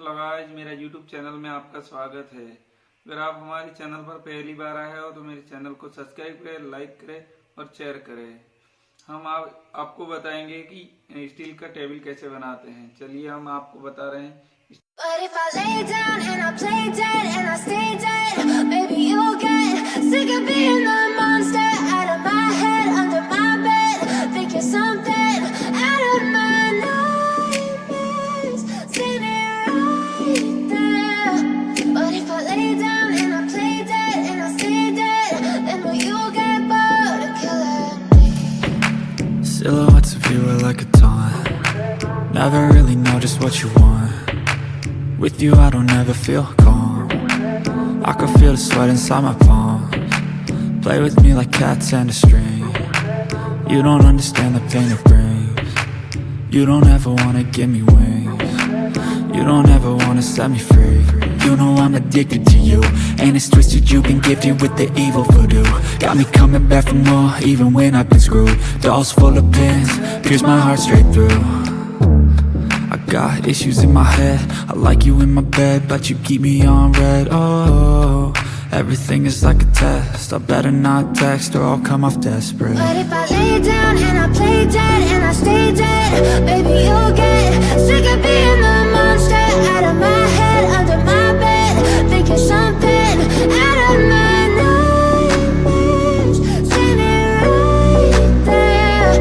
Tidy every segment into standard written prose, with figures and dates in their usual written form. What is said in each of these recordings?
Hello guys, मेरा YouTube channel में आपका स्वागत है। अगर आप हमारे चैनल पर पहली बार आए हो तो मेरे चैनल को सब्सक्राइब करें, लाइक करें और शेयर करें। हम आपको बताएंगे कि स्टील का टेबल कैसे बनाते हैं। चलिए हम आपको बता रहे हैं। But if I lay down and I play dead and I stay dead, maybe you'll get sick of being the monster out of my head, under my bed, thinking something out of my nightmares, standing right there. But if I lay down and I play dead and I stay dead, then will you get bored of killing me? Silhouettes of you are like a taunt. Never really know just what you want. With you I don't ever feel calm. I can feel the sweat inside my palms. Play with me like cats and a string. You don't understand the pain it brings. You don't ever wanna give me wings. You don't ever wanna set me free. You know I'm addicted to you, and it's twisted, you've been gifted with the evil voodoo. Got me coming back for more, even when I've been screwed. Dolls full of pins, pierce my heart straight through. I got issues in my head, I like you in my bed, but you keep me on red. Oh, everything is like a test, I better not text or I'll come off desperate. But if I lay down and I play dead and I stay dead, baby you'll get sick of being the monster out of my head, under my bed, thinking something out of my nightmares, standing right there.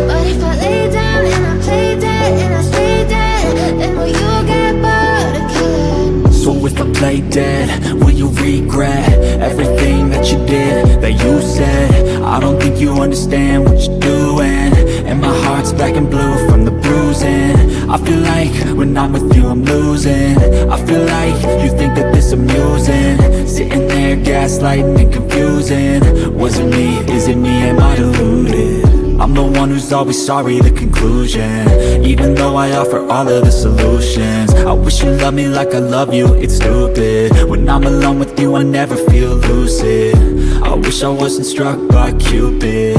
But if I lay down and I play dead and I stay dead, then will you get bored of killing me? So if I play dead, will you regret everything that you did, that you said? I don't think you understand what you're doing, and my heart's black and blue from the bruising. I feel like when I'm with you I'm losing. I feel like you think that this amusing, sitting there gaslighting and confusing. Was it me? Is it me? Am I deluded? I'm the one who's always sorry, the conclusion, even though I offer all of the solutions. I wish you loved me like I love you, it's stupid. When I'm alone with you I never feel lucid. I wish I wasn't struck by Cupid.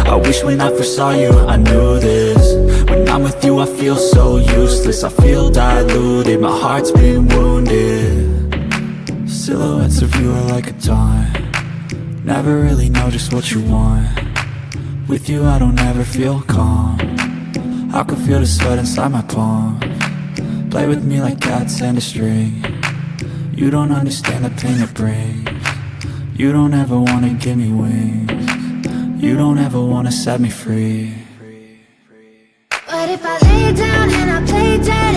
I wish when I first saw you I knew this. When I'm with you I feel so useless, I feel diluted, my heart's been wounded. Silhouettes of you are like a taunt. Never really know just what you want. With you I don't ever feel calm. I can feel the sweat inside my palms. Play with me like cats and a string. You don't understand the pain it brings. You don't ever wanna give me wings. You don't ever wanna set me free. But if I lay down and I play dead